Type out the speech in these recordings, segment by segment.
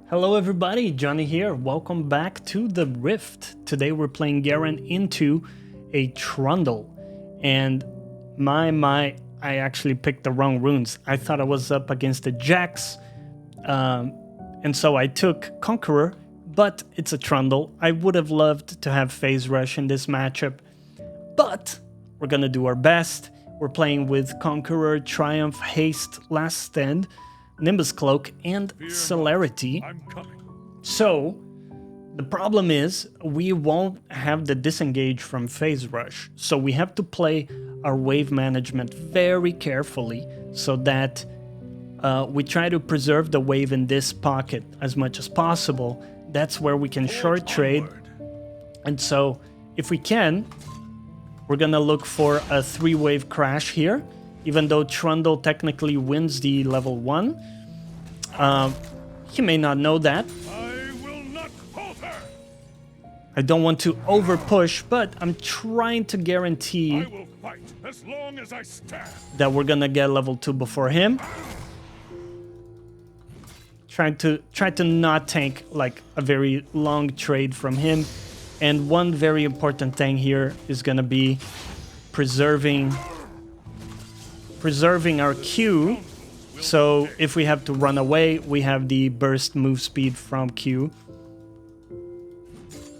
Hello everybody, Johnny here. Welcome back to the Rift. Today we're playing Garen into a Trundle. And I actually picked the wrong runes. I thought I was up against the Jax. And so I took Conqueror, but it's a Trundle. I would have loved to have Phase Rush in this matchup, but we're gonna do our best. We're playing with Conqueror, Triumph, Haste, Last Stand, Nimbus Cloak, and Celerity. So, the problem is, we won't have the disengage from Phase Rush. So we have to play our wave management very carefully so that we try to preserve the wave in this pocket as much as possible. That's where we can short trade. And so, if we can, we're gonna look for a 3-wave crash here. Even though Trundle technically wins the level 1, he may not know that. I will not falter. I don't want to over push, but I'm trying to guarantee I will fight as long as I stand. that we're gonna get level 2 before him. Try to not tank like a very long trade from him. And one very important thing here is gonna be preserving our Q, so if we have to run away, we have the burst move speed from Q.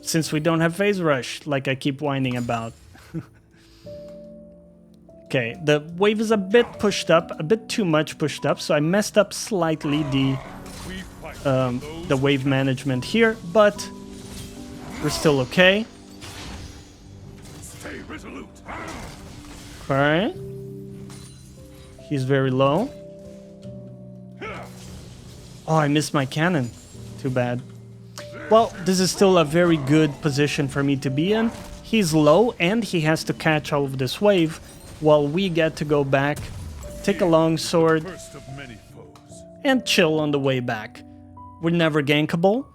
Since we don't have Phase Rush, like I keep whining about. Okay, the wave is a bit pushed up, a bit too much pushed up, so I messed up slightly the wave management here, but we're still okay. Stay resolute. Alright. He's very low. Oh, I missed my cannon. Too bad. Well, this is still a very good position for me to be in. He's low and he has to catch all of this wave while we get to go back, take a long sword, First of many foes. and chill on the way back. We're never gankable,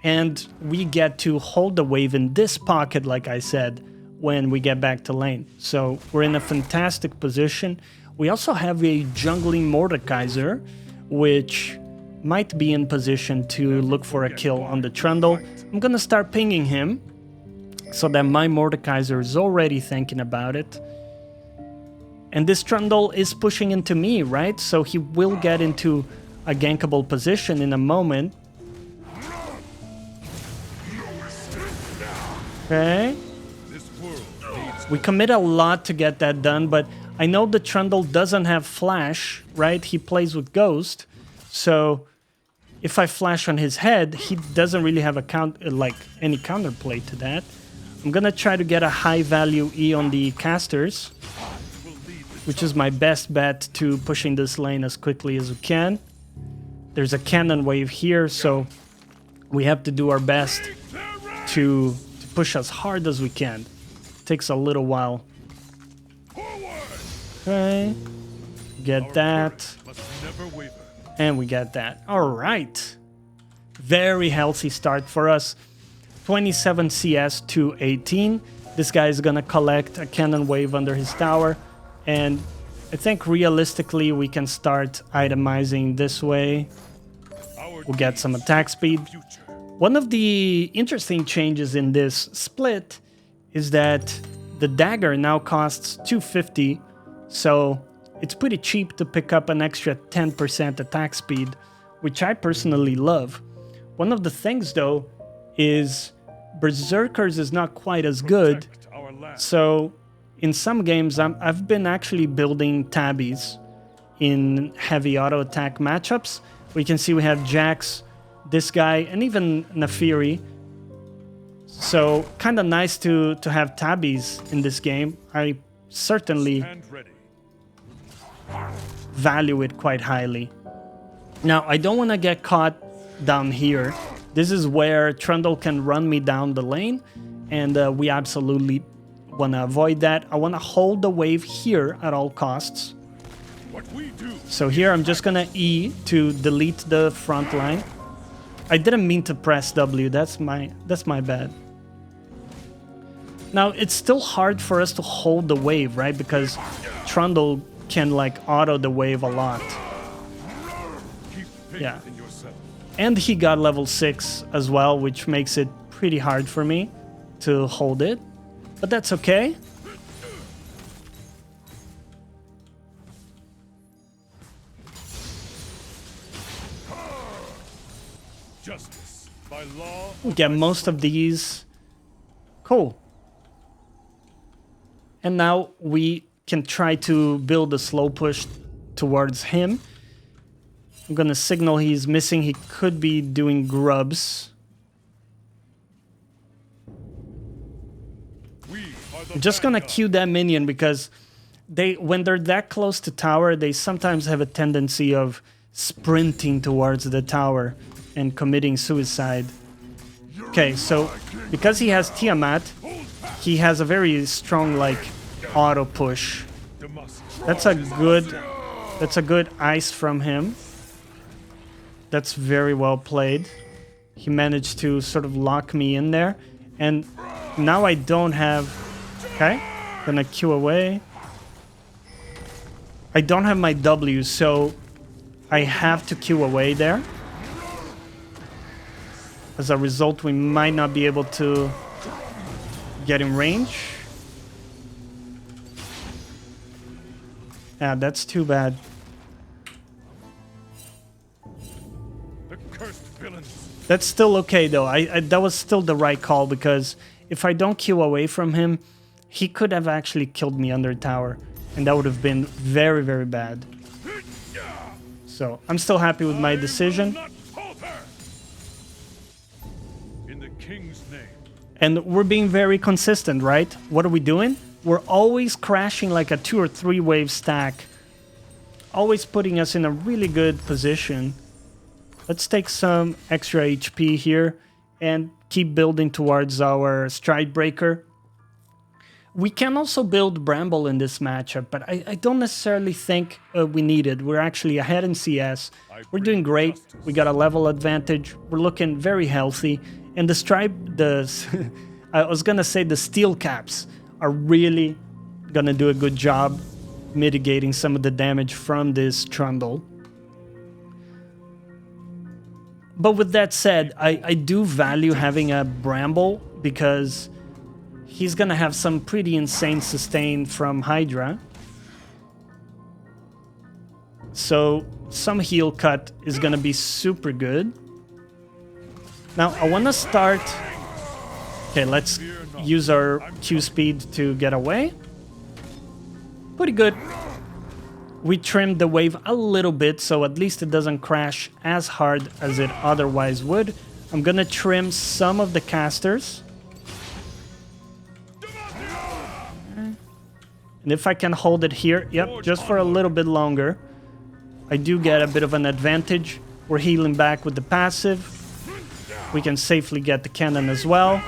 and we get to hold the wave in this pocket, like I said, when we get back to lane. So we're in a fantastic position. We also have a jungling Mordekaiser, which might be in position to look for a kill on the Trundle. I'm gonna start pinging him so that my Mordekaiser is already thinking about it. And this Trundle is pushing into me, right? So he will get into a gankable position in a moment. Okay. We commit a lot to get that done, but I know the Trundle doesn't have flash, right? He plays with Ghost, so if I flash on his head, he doesn't really have any counterplay to that. I'm gonna try to get a high value E on the casters, which is my best bet to pushing this lane as quickly as we can. There's a cannon wave here, so we have to do our best to push as hard as we can. Takes a little while. Okay, get that, and we get that. All right, very healthy start for us. 27 CS to 18. This guy is gonna collect a cannon wave under his tower, and I think realistically we can start itemizing this way. We'll get some attack speed. One of the interesting changes in this split is that the dagger now costs 250, so it's pretty cheap to pick up an extra 10% attack speed, which I personally love. One of the things though is Berserkers is not quite as good, so in some games I've been actually building tabbies in heavy auto attack matchups. We can see we have Jax, this guy, and even Nafiri. So, kind of nice to have tabbies in this game. I certainly value it quite highly. Now, I don't want to get caught down here. This is where Trundle can run me down the lane, and we absolutely want to avoid that. I want to hold the wave here at all costs. So here I'm just going to E to delete the front line. I didn't mean to press W, that's my bad. Now, it's still hard for us to hold the wave, right? Because Trundle can, like, auto the wave a lot. Yeah. And he got level 6 as well, which makes it pretty hard for me to hold it. But that's okay. Justice by law. We get most of these. Cool. And now we can try to build a slow push towards him. I'm gonna signal he's missing. He could be doing grubs. I'm just gonna queue that minion because when they're that close to tower, they sometimes have a tendency of sprinting towards the tower and committing suicide. Okay, so because he has Tiamat, he has a very strong like auto push. That's a good ice from him. That's very well played. He managed to sort of lock me in there, and now I don't have. Okay, gonna queue away. I don't have my W, so I have to queue away there. As a result, we might not be able to get in range. Yeah, that's too bad. The cursed villains. That's still okay, though. That was still the right call, because if I don't queue away from him, he could have actually killed me under tower, and that would have been very, very bad. So I'm still happy with my decision. In the king's name. And we're being very consistent, right? What are we doing? We're always crashing like a 2 or 3 wave stack. Always putting us in a really good position. Let's take some extra HP here and keep building towards our Stride Breaker. We can also build Bramble in this matchup, but I don't necessarily think we need it. We're actually ahead in CS. We're doing great. We got a level advantage. We're looking very healthy. And I was gonna say the steel caps are really gonna do a good job mitigating some of the damage from this Trundle. But with that said, I do value having a Bramble because he's gonna have some pretty insane sustain from Hydra. So some heal cut is gonna be super good. Now I wanna start... Okay, let's use our Q speed to get away. Pretty good. We trimmed the wave a little bit, so at least it doesn't crash as hard as it otherwise would. I'm gonna trim some of the casters. And if I can hold it here, yep, just for a little bit longer, I do get a bit of an advantage. We're healing back with the passive. We can safely get the cannon as well.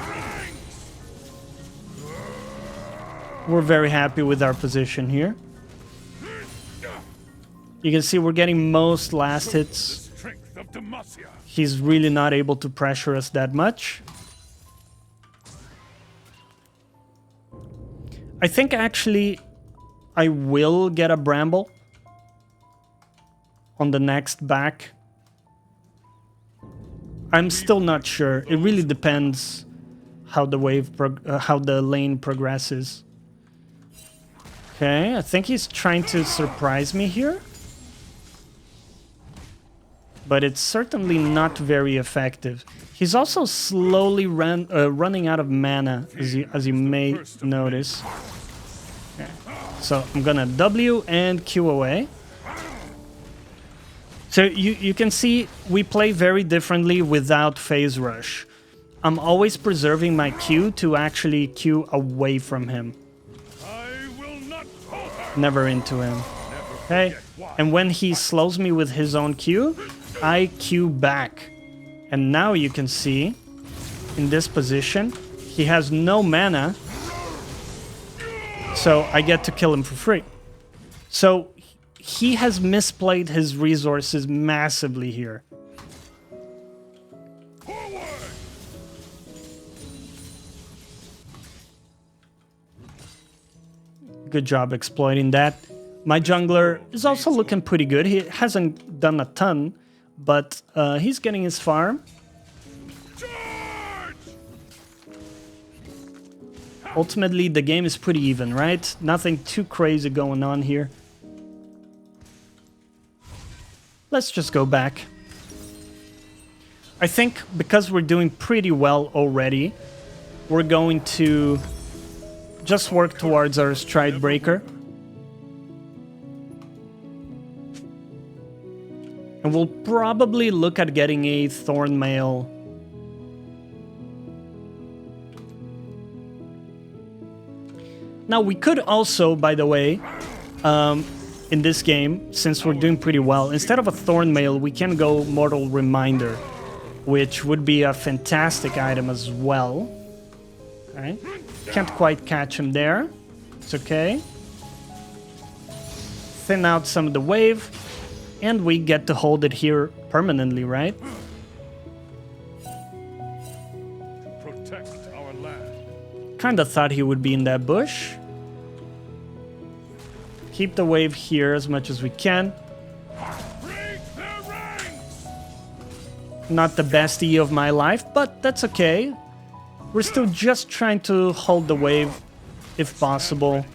We're very happy with our position here. You can see we're getting most last hits. He's really not able to pressure us that much. I think actually I will get a Bramble on the next back. I'm still not sure. It really depends how the how the lane progresses. Okay, I think he's trying to surprise me here. But it's certainly not very effective. He's also slowly running out of mana, as you may notice. Okay. So I'm gonna W and Q away. So you can see we play very differently without phase rush. I'm always preserving my Q to actually Q away from him. Never into him. Okay, and when he slows me with his own Q, I Q back. And now you can see, in this position, he has no mana, so I get to kill him for free. So he has misplayed his resources massively here. Good job exploiting that. My jungler is also looking pretty good. He hasn't done a ton, But he's getting his farm. Charge! Ultimately, the game is pretty even, right? Nothing too crazy going on here. Let's just go back. I think because we're doing pretty well already, we're going to just work towards our stride breaker. And we'll probably look at getting a thorn mail. Now we could also, by the way, in this game, since we're doing pretty well, instead of a thorn mail, we can go mortal reminder, which would be a fantastic item as well. Okay. Can't quite catch him there. It's okay. Thin out some of the wave. And we get to hold it here permanently, right? Protect our land. Kinda thought he would be in that bush. Keep the wave here as much as we can. Break their ranks! Not the best E of my life, but that's okay. We're still just trying to hold the wave, if possible.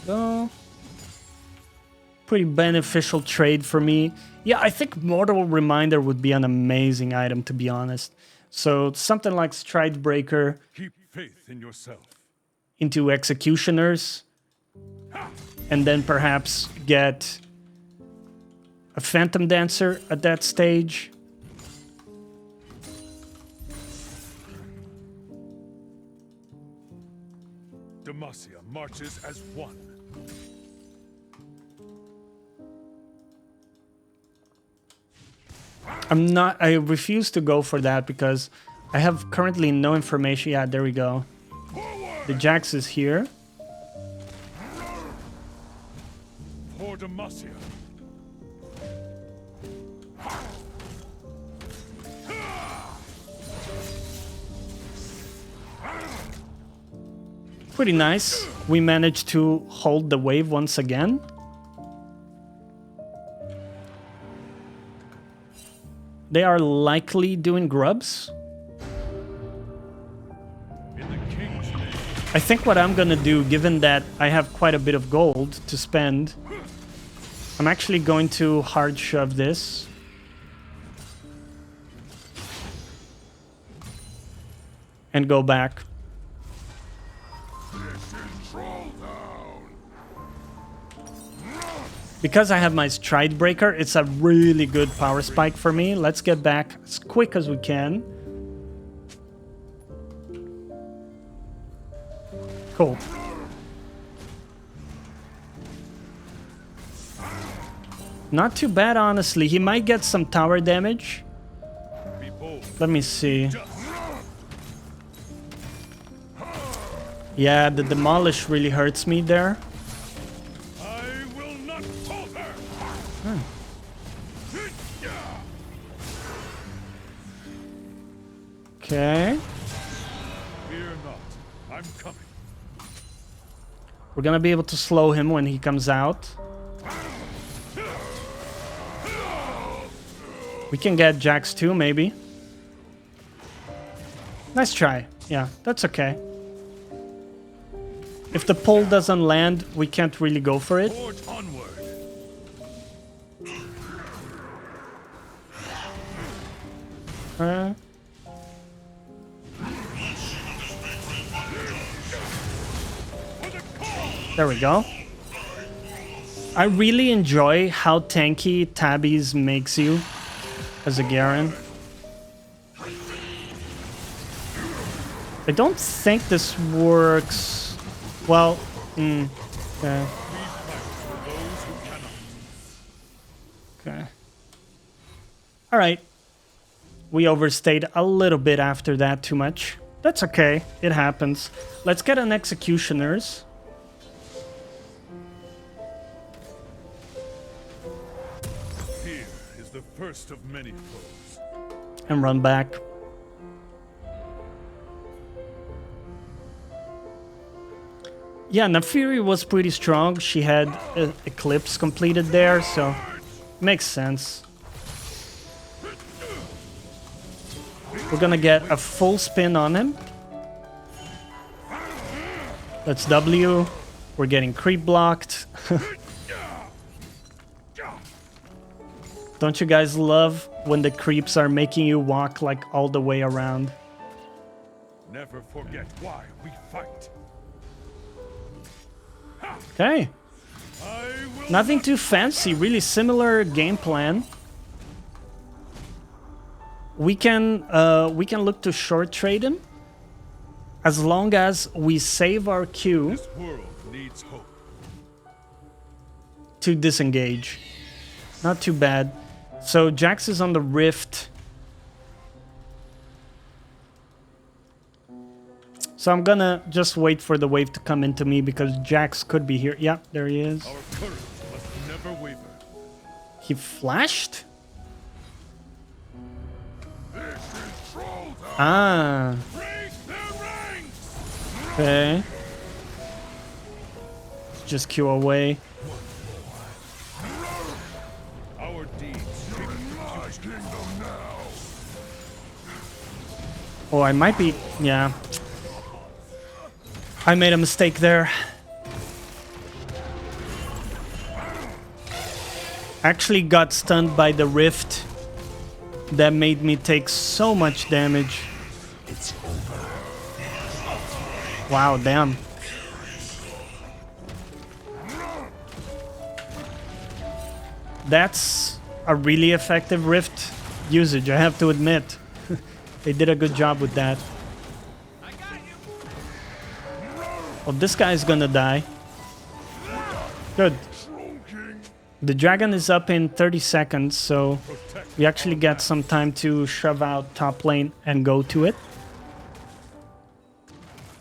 Go. Pretty beneficial trade for me. Yeah, I think Mortal Reminder would be an amazing item, to be honest. So something like Stride Breaker Keep faith in yourself. into Executioners. And then perhaps get a Phantom Dancer at that stage. Demacia marches as one. I refuse to go for that because I have currently no information. Yeah, there we go. The Jax is here. For Demacia. Pretty nice. We managed to hold the wave once again. They are likely doing grubs. In the king's name. I think what I'm gonna do, given that I have quite a bit of gold to spend, I'm actually going to hard shove this. And go back. Because I have my Stride Breaker, it's a really good power spike for me. Let's get back as quick as we can. Cool. Not too bad, honestly. He might get some tower damage. Be bold. Let me see. Just. Yeah, the Demolish really hurts me there. I will not falter. Okay. Fear not. I'm coming. We're gonna be able to slow him when he comes out. We can get Jax too, maybe. Nice try. Yeah, that's okay. If the pull doesn't land, we can't really go for it. Forge onward. There we go. I really enjoy how tanky Tabby's makes you as a Garen. I don't think this works. Well, okay. Okay. All right. We overstayed a little bit after that, too much. That's okay. It happens. Let's get an Executioners. Fear is the first of many foes. And run back. Yeah, Nafiri was pretty strong. She had Eclipse completed there, so makes sense. We're gonna get a full spin on him. Let's W. We're getting creep blocked. Don't you guys love when the creeps are making you walk like all the way around? Never forget why we fight. Okay. Nothing too fancy, really similar game plan. We can look to short trade him as long as we save our Q This world needs hope. to disengage. Not too bad. So Jax is on the rift. So I'm gonna just wait for the wave to come into me because Jax could be here. Yeah, there he is. Our courage must never waver. He flashed? This is Trundle. Ah, Break their ranks. okay. Just Q away. Our deeds shape my kingdom now. Oh, I might be... Yeah. I made a mistake there. Actually got stunned by the rift. That made me take so much damage. It's over. Wow, damn. That's a really effective rift usage, I have to admit. They did a good job with that. Well, this guy's gonna die. Good. The dragon is up in 30 seconds, so we actually get some time to shove out top lane and go to it.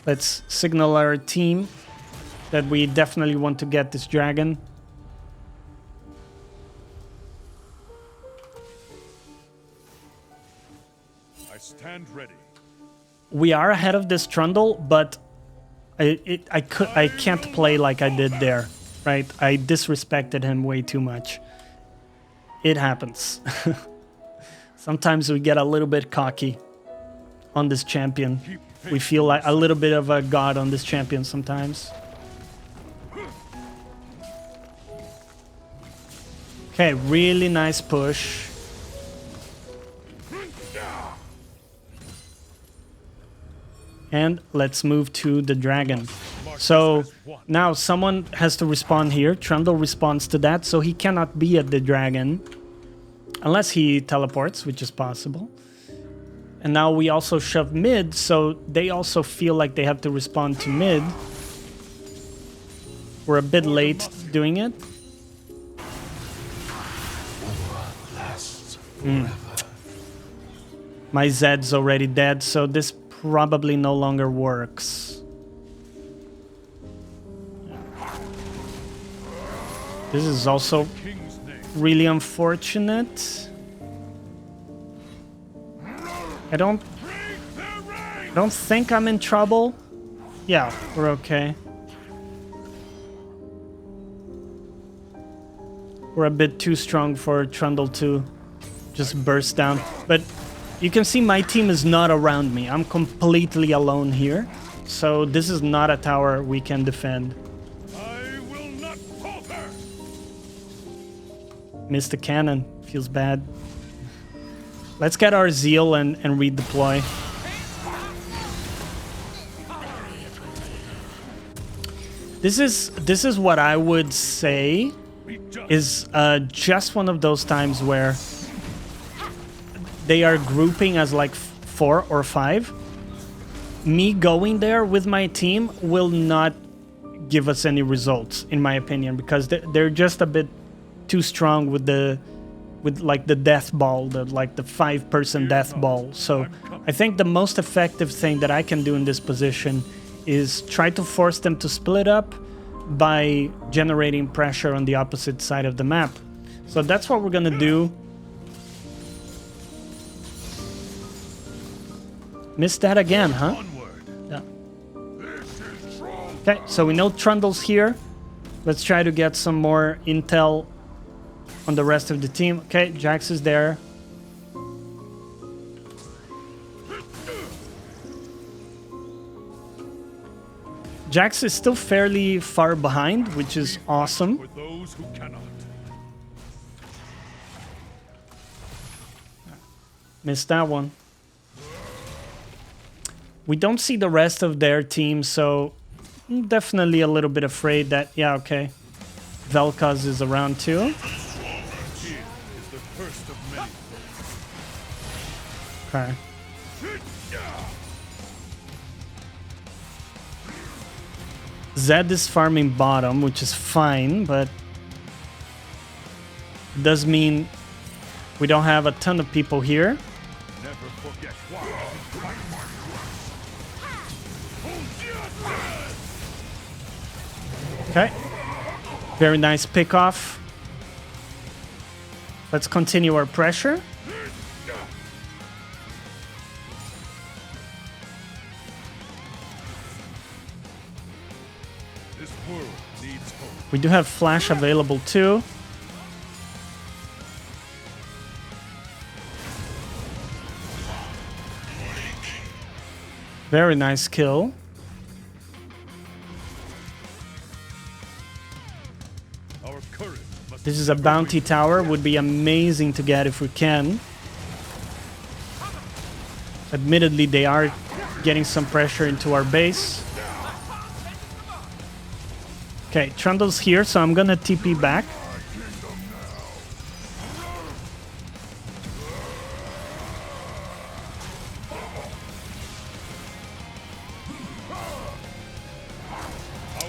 Let's signal our team that we definitely want to get this dragon. I stand ready. We are ahead of this Trundle, but I can't play like I did there, right? I disrespected him way too much. It happens. Sometimes we get a little bit cocky on this champion. We feel like a little bit of a god on this champion sometimes. Okay, really nice push. And let's move to the dragon. So now someone has to respond here. Trundle responds to that, so he cannot be at the dragon unless he teleports, which is possible. And now we also shove mid, so they also feel like they have to respond to mid. We're a bit late doing it. My Zed's already dead, so this probably no longer works. This is also really unfortunate. I don't think I'm in trouble. Yeah, we're okay. We're a bit too strong for Trundle to just burst down. But you can see my team is not around me. I'm completely alone here. So this is not a tower we can defend. I will not falter. Missed the cannon. Feels bad. Let's get our zeal and redeploy. This is what I would say is just one of those times where they are grouping as like 4 or 5. Me going there with my team will not give us any results, in my opinion, because they're just a bit too strong with the death ball, the 5-person death ball. So I think the most effective thing that I can do in this position is try to force them to split up by generating pressure on the opposite side of the map. So that's what we're gonna do. Missed that again, huh? Onward. Yeah. This is Trundle. Okay, so we know Trundle's here. Let's try to get some more intel on the rest of the team. Okay, Jax is there. Jax is still fairly far behind, which is awesome. For those who cannot. Missed that one. We don't see the rest of their team, so I'm definitely a little bit afraid that, yeah, okay. Vel'Koz is around too. Here is the first of many. Okay. Zed is farming bottom, which is fine, but it does mean we don't have a ton of people here. Never forget why. Okay. Very nice pickoff. Let's continue our pressure. This world needs hope. We do have flash available too. Very nice kill. Our courage must This is a bounty tower. Would be amazing to get if we can. Admittedly, they are getting some pressure into our base. Okay, Trundle's here, so I'm gonna TP back.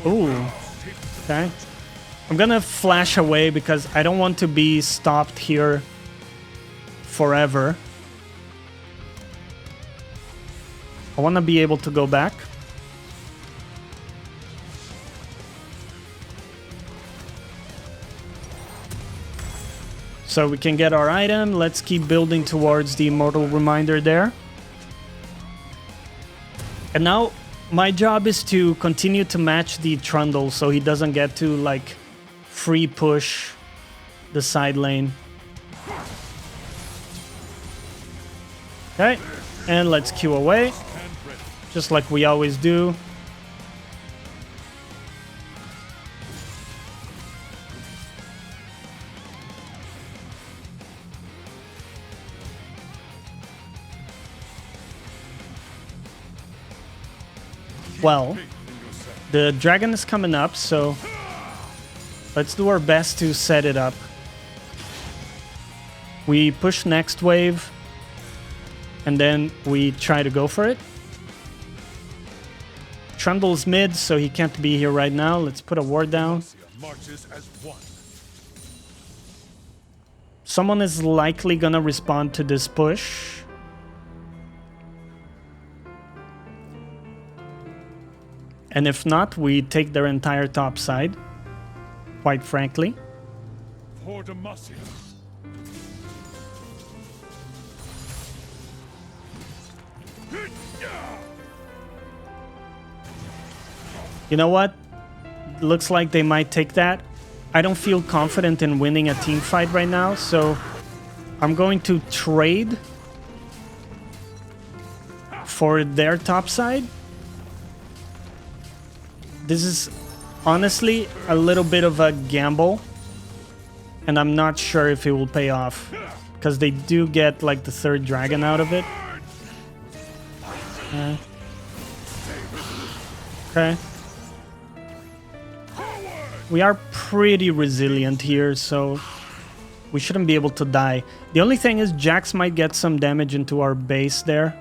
Ooh. Okay. I'm gonna flash away because I don't want to be stopped here forever. I want to be able to go back. So we can get our item. Let's keep building towards the Immortal Reminder there. And now my job is to continue to match the Trundle so he doesn't get to like free push the side lane. Okay, and let's queue away, just like we always do. Well, the dragon is coming up, so let's do our best to set it up. We push next wave, and then we try to go for it. Trundle's mid, so he can't be here right now. Let's put a ward down. marches as one. Someone is likely gonna respond to this push. And if not, we take their entire top side, quite frankly. For Demacia. You know what? Looks like they might take that. I don't feel confident in winning a team fight right now, so I'm going to trade for their top side. This is honestly a little bit of a gamble, and I'm not sure if it will pay off, because they do get like the third dragon out of it. Okay. We are pretty resilient here, so we shouldn't be able to die. The only thing is Jax might get some damage into our base there.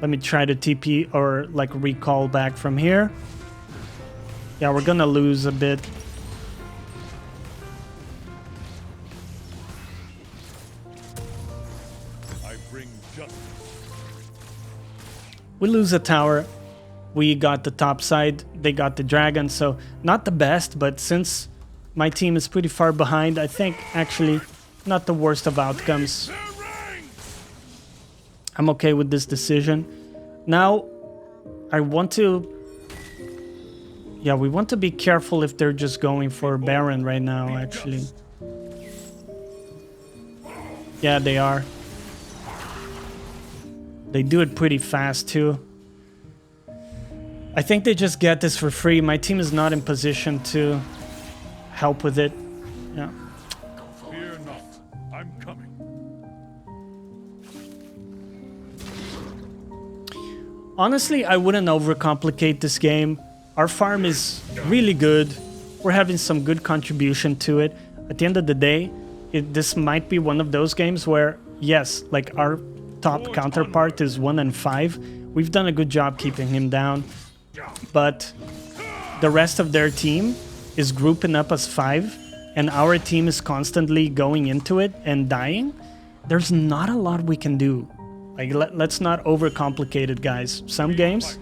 Let me try to TP or like recall back from here. Yeah, we're gonna lose a bit. I bring justice. We lose a tower. We got the top side. They got the dragon, so not the best, but since my team is pretty far behind, I think actually not the worst of outcomes. I'm okay with this decision. Now, I want to... Yeah, we want to be careful if they're just going for Baron right now, actually. Yeah, they are. They do it pretty fast, too. I think they just get this for free. My team is not in position to help with it. Yeah. Fear not. I'm coming. Honestly, I wouldn't overcomplicate this game. Our farm is really good. We're having some good contribution to it. At the end of the day, this might be one of those games where, yes, like our top counterpart is 1 and 5. We've done a good job keeping him down. But the rest of their team is grouping up as 5, and our team is constantly going into it and dying. There's not a lot we can do. Like, let's not overcomplicate it, guys. Some games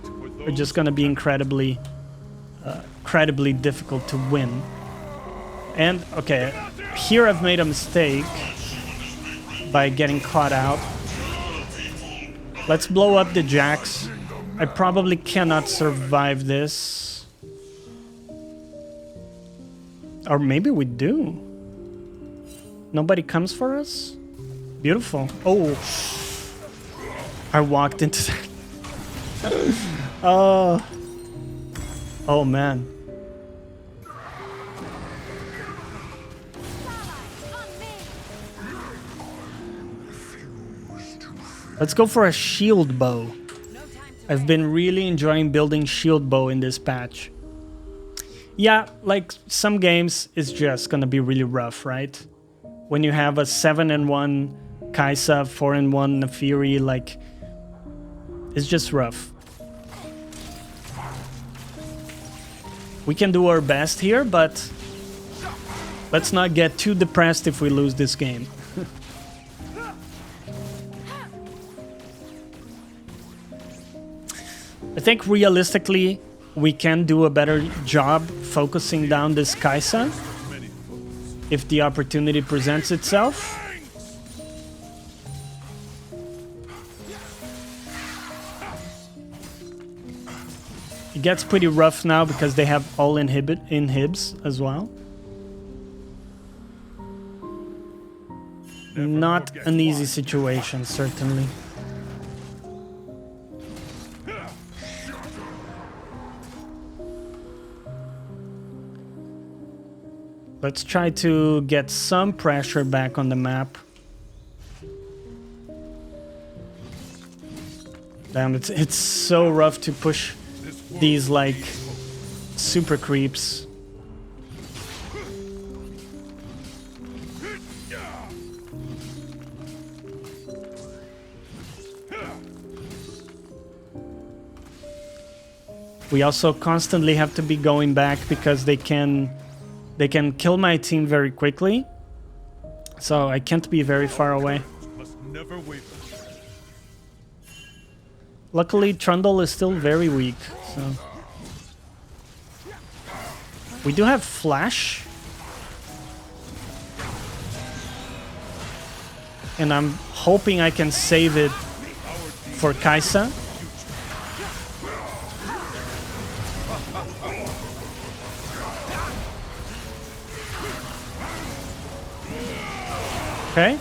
are just gonna be incredibly difficult to win. And, okay, here I've made a mistake by getting caught out. Let's blow up the Jax. I probably cannot survive this. Or maybe we do. Nobody comes for us? Beautiful. Oh. I walked into that. Oh. Oh, man. Let's go for a shield bow. I've been really enjoying building shield bow in this patch. Yeah, like some games it's just gonna be really rough, right? When you have a 7-1 Kai'Sa, 4-1 Naafiri, like it's just rough. We can do our best here, but let's not get too depressed if we lose this game. I think realistically, we can do a better job focusing down this Kai'Sa if the opportunity presents itself. It gets pretty rough now because they have all inhibs as well. Not an easy situation, certainly. Let's try to get some pressure back on the map. Damn, it's so rough to push these like super creeps. We also constantly have to be going back because they can kill my team very quickly. So I can't be very far away. Luckily, Trundle is still very weak, so... We do have Flash. And I'm hoping I can save it for Kai'Sa. Okay.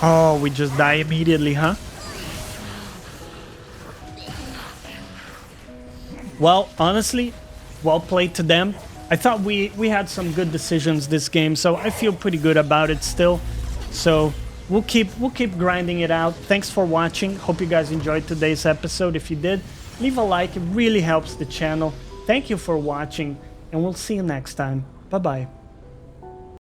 Oh, we just die immediately, huh? Well, honestly, well played to them. I thought we had some good decisions this game, so I feel pretty good about it still. So we'll keep grinding it out. Thanks for watching. Hope you guys enjoyed today's episode. If you did, leave a like. It really helps the channel. Thank you for watching, and we'll see you next time. Bye-bye.